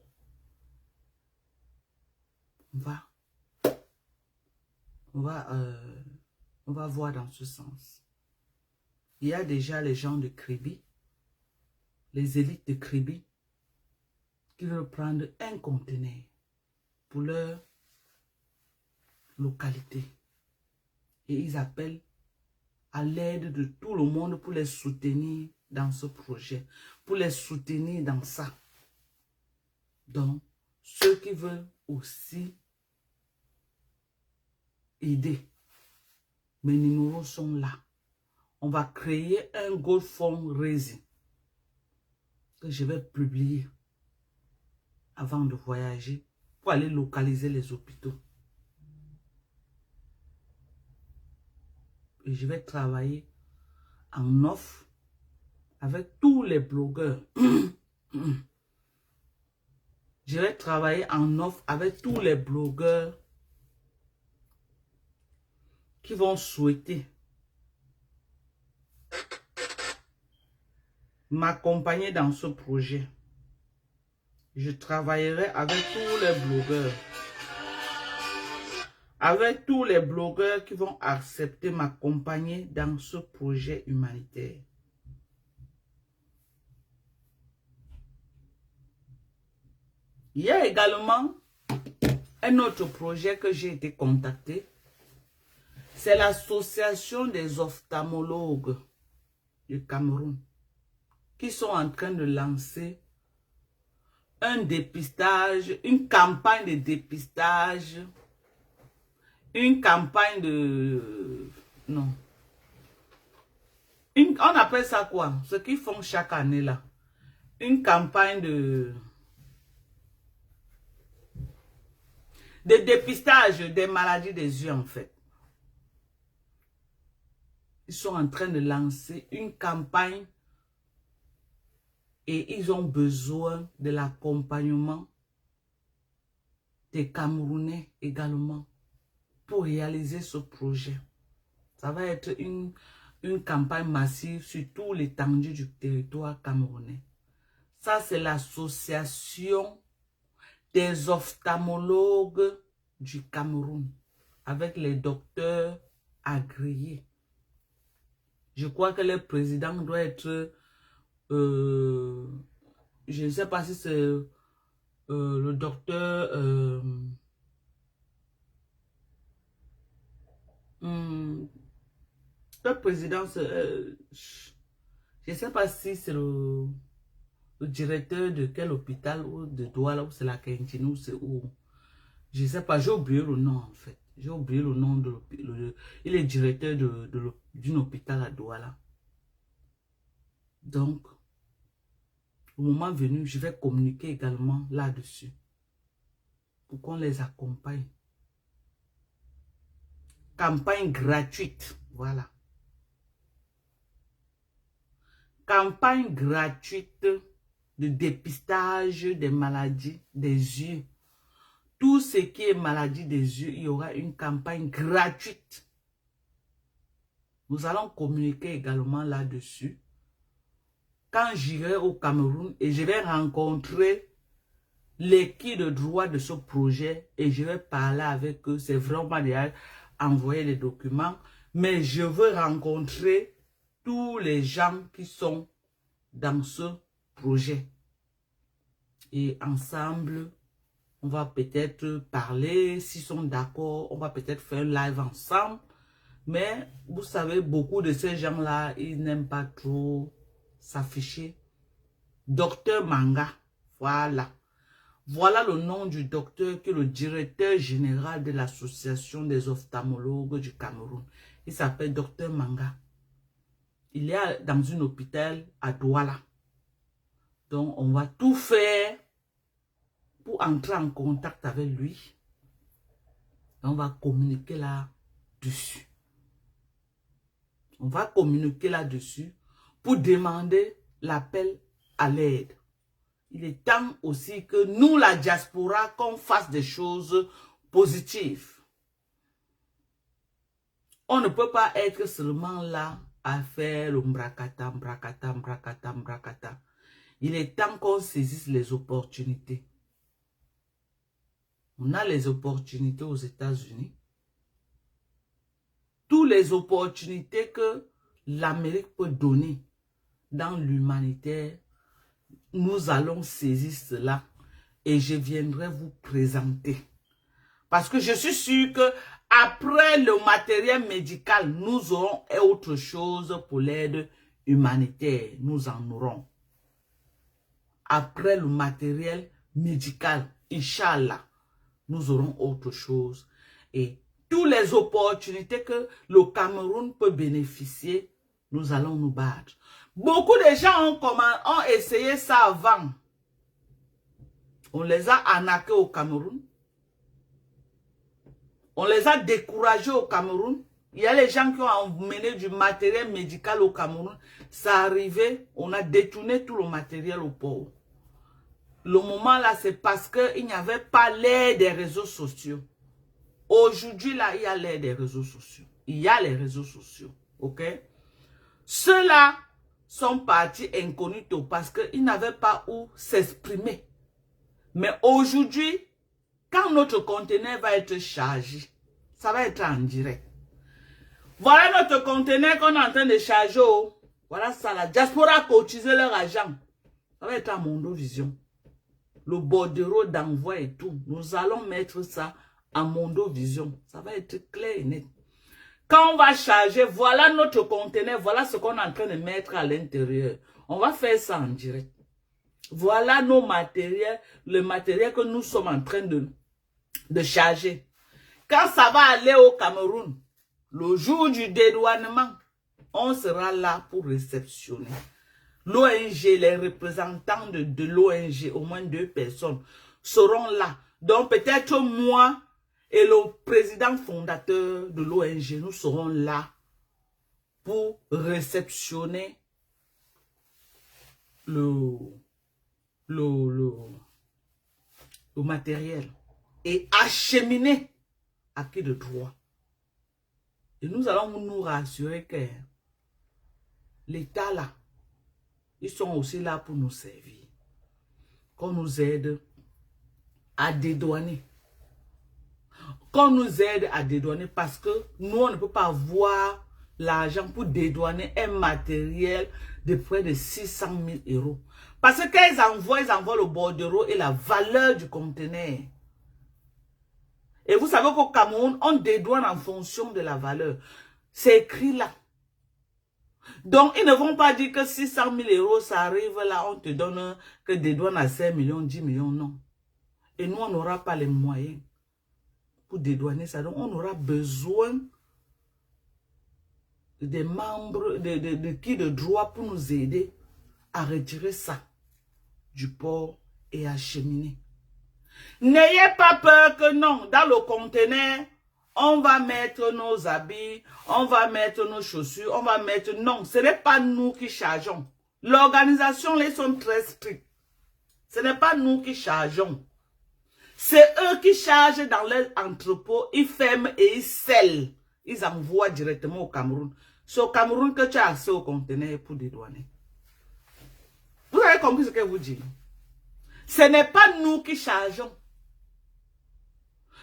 on va voir dans ce sens. Il y a déjà les gens de Kribi, les élites de Kribi, qui veulent prendre un conteneur pour leur localité. Et ils appellent à l'aide de tout le monde pour les soutenir dans ce projet, pour les soutenir dans ça. Donc, ceux qui veulent aussi aider, mes numéros sont là. On va créer un GoFundMe que je vais publier avant de voyager pour aller localiser les hôpitaux. Et je vais travailler en off avec tous les blogueurs. Je vais travailler en off avec tous les blogueurs qui vont souhaiter m'accompagner dans ce projet. Je travaillerai avec tous les blogueurs. Avec tous les blogueurs qui vont accepter m'accompagner dans ce projet humanitaire. Il y a également un autre projet que j'ai été contacté. C'est l'association des ophtalmologues du Cameroun qui sont en train de lancer un dépistage, une campagne de dépistage, une campagne de... Non. On appelle ça quoi? Ce qu'ils font chaque année là. Une campagne de dépistage des maladies des yeux en fait. Ils sont en train de lancer une campagne et ils ont besoin de l'accompagnement des Camerounais également pour réaliser ce projet. Ça va être une une campagne massive sur tout l'étendue du territoire camerounais. Ça, c'est l'association des ophtalmologues du Cameroun avec les docteurs agréés. Je crois que le président doit être, je ne sais pas si c'est le docteur, le président, je ne sais pas si c'est le directeur de quel hôpital ou de Douala ou c'est la cantine ou c'est où. Je ne sais pas, j'ai oublié le nom en fait. J'ai oublié le nom de l'hôpital. Il est directeur d'un hôpital à Douala. Donc, au moment venu, je vais communiquer également là-dessus. Pour qu'on les accompagne. Campagne gratuite. Voilà. Campagne gratuite de dépistage des maladies des yeux. Tout ce qui est maladie des yeux, il y aura une campagne gratuite. Nous allons communiquer également là-dessus. Quand j'irai au Cameroun et je vais rencontrer l'équipe de droit de ce projet et je vais parler avec eux, c'est vraiment déjà envoyer les documents, mais je veux rencontrer tous les gens qui sont dans ce projet. Et ensemble, on va peut-être parler, s'ils sont d'accord, on va peut-être faire un live ensemble. Mais vous savez, beaucoup de ces gens-là, ils n'aiment pas trop s'afficher. Docteur Manga, voilà. Voilà le nom du docteur qui est le directeur général de l'association des ophtalmologues du Cameroun. Il s'appelle docteur Manga. Il est dans un hôpital à Douala. Donc, on va tout faire pour entrer en contact avec lui. On va communiquer là-dessus. On va communiquer là-dessus pour demander l'appel à l'aide. Il est temps aussi que nous, la diaspora, qu'on fasse des choses positives. On ne peut pas être seulement là à faire le mbrakata, mbrakata, mbrakata, mbrakata. Il est temps qu'on saisisse les opportunités. On a les opportunités aux États-Unis. Toutes les opportunités que l'Amérique peut donner dans l'humanitaire, nous allons saisir cela et je viendrai vous présenter. Parce que je suis sûr que après le matériel médical, nous aurons autre chose pour l'aide humanitaire. Nous en aurons. Après le matériel médical, Inch'Allah, nous aurons autre chose. Et toutes les opportunités que le Cameroun peut bénéficier, nous allons nous battre. Beaucoup de gens ont essayé ça avant. On les a arnaqués au Cameroun. On les a découragés au Cameroun. Il y a les gens qui ont emmené du matériel médical au Cameroun. Ça arrivait, on a détourné tout le matériel au pauvre. Le moment là, c'est parce qu'il n'y avait pas l'aide des réseaux sociaux. Aujourd'hui, là, il y a l'aide des réseaux sociaux. Il y a les réseaux sociaux. Ok? Ceux-là sont partis incognito parce qu'ils n'avaient pas où s'exprimer. Mais aujourd'hui, quand notre conteneur va être chargé, ça va être en direct. Voilà notre conteneur qu'on est en train de charger. Voilà ça, la diaspora a cotisé leur argent. Ça va être à Mondovision. Le bordereau d'envoi et tout. Nous allons mettre ça à Mondovision. Ça va être clair et net. Quand on va charger, voilà notre conteneur, voilà ce qu'on est en train de mettre à l'intérieur. On va faire ça en direct. Voilà nos matériels, le matériel que nous sommes en train de charger. Quand ça va aller au Cameroun, le jour du dédouanement, on sera là pour réceptionner. L'ONG, les représentants de l'ONG, au moins 2 personnes, seront là. Donc peut-être moi et le président fondateur de l'ONG, nous serons là pour réceptionner le matériel et acheminer à qui de droit. Et nous allons nous rassurer que l'État là, ils sont aussi là pour nous servir. Qu'on nous aide à dédouaner. Qu'on nous aide à dédouaner parce que nous, on ne peut pas avoir l'argent pour dédouaner un matériel de près de 600 000 €. Parce que quand ils envoient le bordereau et la valeur du conteneur. Et vous savez qu'au Cameroun, on dédouane en fonction de la valeur. C'est écrit là. Donc, ils ne vont pas dire que 600 000 €, ça arrive là, on te donne que des douanes à 5 millions, 10 millions, non. Et nous, on n'aura pas les moyens pour dédouaner ça. Donc, on aura besoin des membres, de droit pour nous aider à retirer ça du port et à acheminer. N'ayez pas peur que non, dans le conteneur, on va mettre nos habits, on va mettre nos chaussures, on va mettre... Non, ce n'est pas nous qui chargeons. L'organisation, les sont très stricts. Ce n'est pas nous qui chargeons. C'est eux qui chargent dans leur entrepôt, ils ferment et ils scellent. Ils envoient directement au Cameroun. C'est au Cameroun que tu as accès au conteneur pour dédouaner. Vous avez compris ce que je vous dis? Ce n'est pas nous qui chargeons.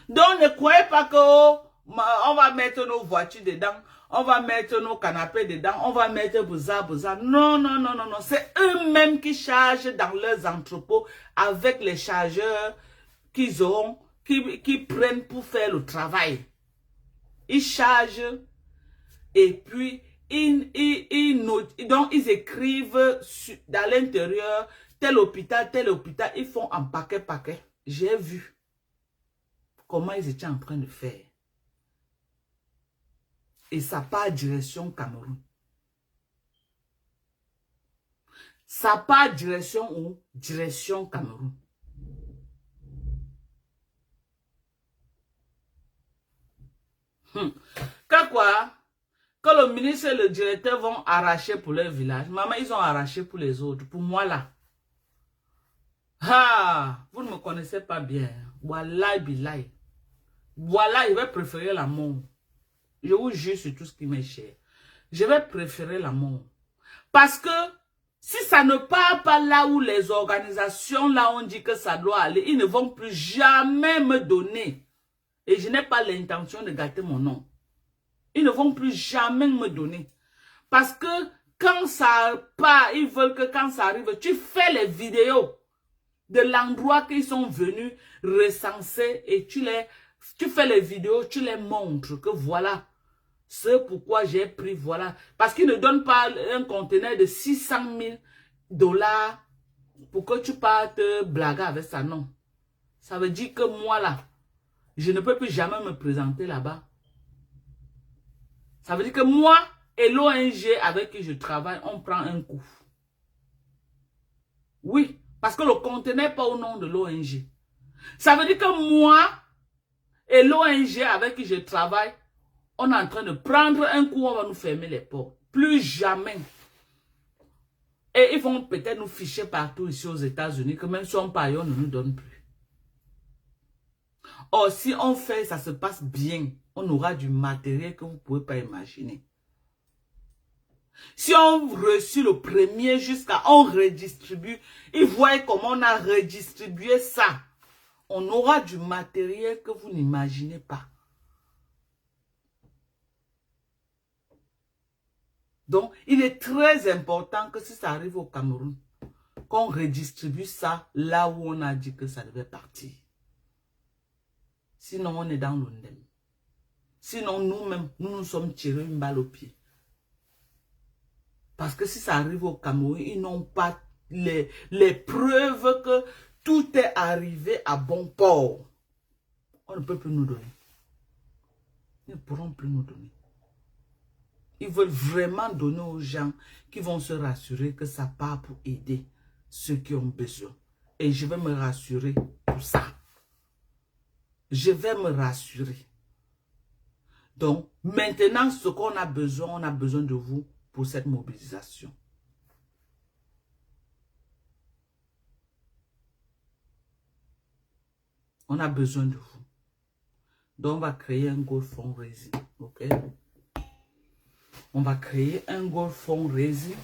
Donc ne croyez pas que on va mettre nos voitures dedans, on va mettre nos canapés dedans, on va mettre bouza. Non, non, non, non, non. C'est eux-mêmes qui chargent dans leurs entrepôts avec les chargeurs qu'ils auront, qui prennent pour faire le travail. Ils chargent et puis donc ils écrivent dans l'intérieur tel hôpital, ils font en paquet. J'ai vu comment ils étaient en train de faire. Et ça part direction Cameroun. Ça part direction où? Direction Cameroun. Que quoi? Que le ministre et le directeur vont arracher pour leur village. Maman, ils ont arraché pour les autres. Pour moi là. Ah, vous ne me connaissez pas bien. Wallah billahi. Voilà, je vais préférer la mort. Je vous jure sur tout ce qui m'est cher. Je vais préférer la mort. Parce que si ça ne part pas là où les organisations, là on dit que ça doit aller, ils ne vont plus jamais me donner. Et je n'ai pas l'intention de gâter mon nom. Ils ne vont plus jamais me donner. Parce que quand ça part, ils veulent que quand ça arrive, tu fais les vidéos de l'endroit qu'ils sont venus recenser et tu fais les vidéos, tu les montres que voilà, c'est pourquoi j'ai pris, voilà. Parce qu'ils ne donnent pas un conteneur de 600 000 $ pour que tu partes blaguer avec ça, non. Ça veut dire que moi là, je ne peux plus jamais me présenter là-bas. Ça veut dire que moi et l'ONG avec qui je travaille, on prend un coup. Oui, parce que le conteneur n'est pas au nom de l'ONG. Ça veut dire que moi et l'ONG avec qui je travaille, on est en train de prendre un coup, on va nous fermer les portes. Plus jamais. Et ils vont peut-être nous ficher partout ici aux États-Unis, que même si on paye, on ne nous donne plus. Or, si on fait, ça se passe bien, on aura du matériel que vous ne pouvez pas imaginer. Si on reçut le premier jusqu'à, on redistribue, ils voient comment on a redistribué ça. On aura du matériel que vous n'imaginez pas. Donc, il est très important que si ça arrive au Cameroun, qu'on redistribue ça là où on a dit que ça devait partir. Sinon, on est dans l'ondem. Sinon, nous-mêmes, nous nous sommes tirés une balle au pied. Parce que si ça arrive au Cameroun, ils n'ont pas les preuves que tout est arrivé à bon port. On ne peut plus nous donner. Ils ne pourront plus nous donner. Ils veulent vraiment donner aux gens qui vont se rassurer que ça part pour aider ceux qui ont besoin. Et je vais me rassurer pour ça. Je vais me rassurer. Donc, maintenant, ce qu'on a besoin, on a besoin de vous pour cette mobilisation. On a besoin de vous. Donc, on va créer un GoFundMe, ok? On va créer un gold fundraising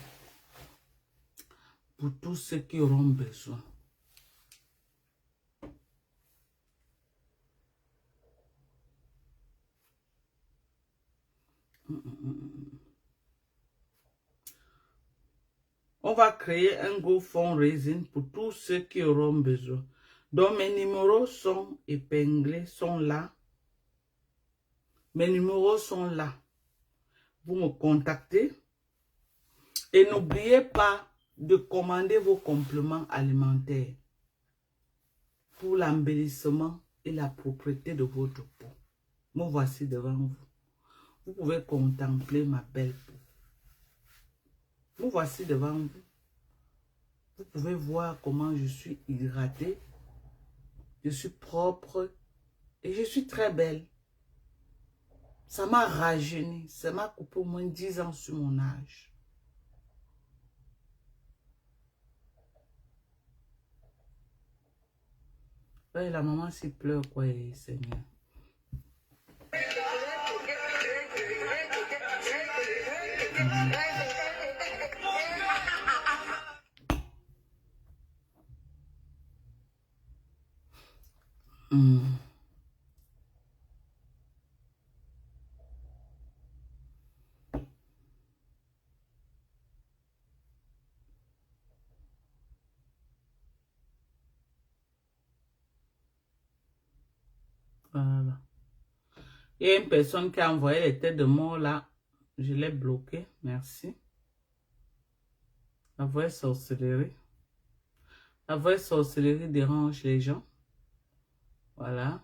pour tous ceux qui auront besoin. On va créer un gold fundraising pour tous ceux qui auront besoin. Donc mes numéros sont épinglés, sont là. Mes numéros sont là. Vous me contactez. Et n'oubliez pas de commander vos compléments alimentaires pour l'embellissement et la propreté de votre peau. Me voici devant vous. Vous pouvez contempler ma belle peau. Me voici devant vous. Vous pouvez voir comment je suis hydratée. Je suis propre et je suis très belle. Ça m'a rajeuni. Ça m'a coupé au moins 10 ans sur mon âge. Ouais, la maman s'y pleure, quoi, Seigneur. Voilà. Il y a une personne qui a envoyé les têtes de mort là. Je l'ai bloqué. Merci. La vraie sorcellerie. La vraie sorcellerie dérange les gens. Voilà.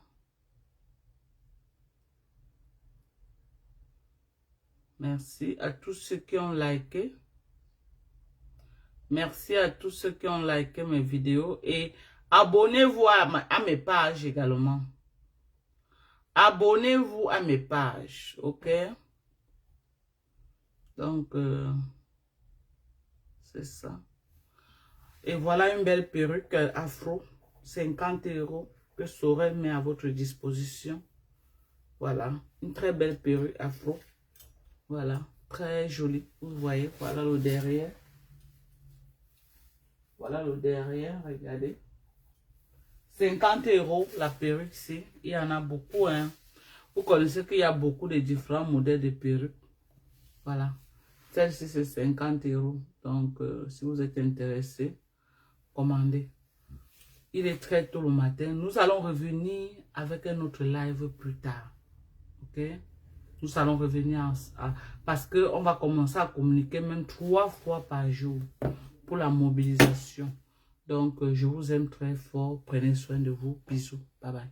Merci à tous ceux qui ont liké. Merci à tous ceux qui ont liké mes vidéos. Et abonnez-vous à mes pages également. Abonnez-vous à mes pages. Ok? Donc, c'est ça. Et voilà une belle perruque afro. 50 € que Sorel met à votre disposition. Voilà. Une très belle perruque afro. Voilà. Très jolie. Vous voyez. Voilà le derrière. Voilà le derrière. Regardez. 50 € la perruque ici. Il y en a beaucoup. Hein. Vous connaissez qu'il y a beaucoup de différents modèles de perruques. Voilà. Celle-ci, c'est 50 €. Donc, si vous êtes intéressé, commandez. Il est très tôt le matin. Nous allons revenir avec un autre live plus tard. Ok? Nous allons revenir parce qu'on va commencer à communiquer même 3 fois par jour pour la mobilisation. Donc, je vous aime très fort. Prenez soin de vous. Bisous. Bye bye.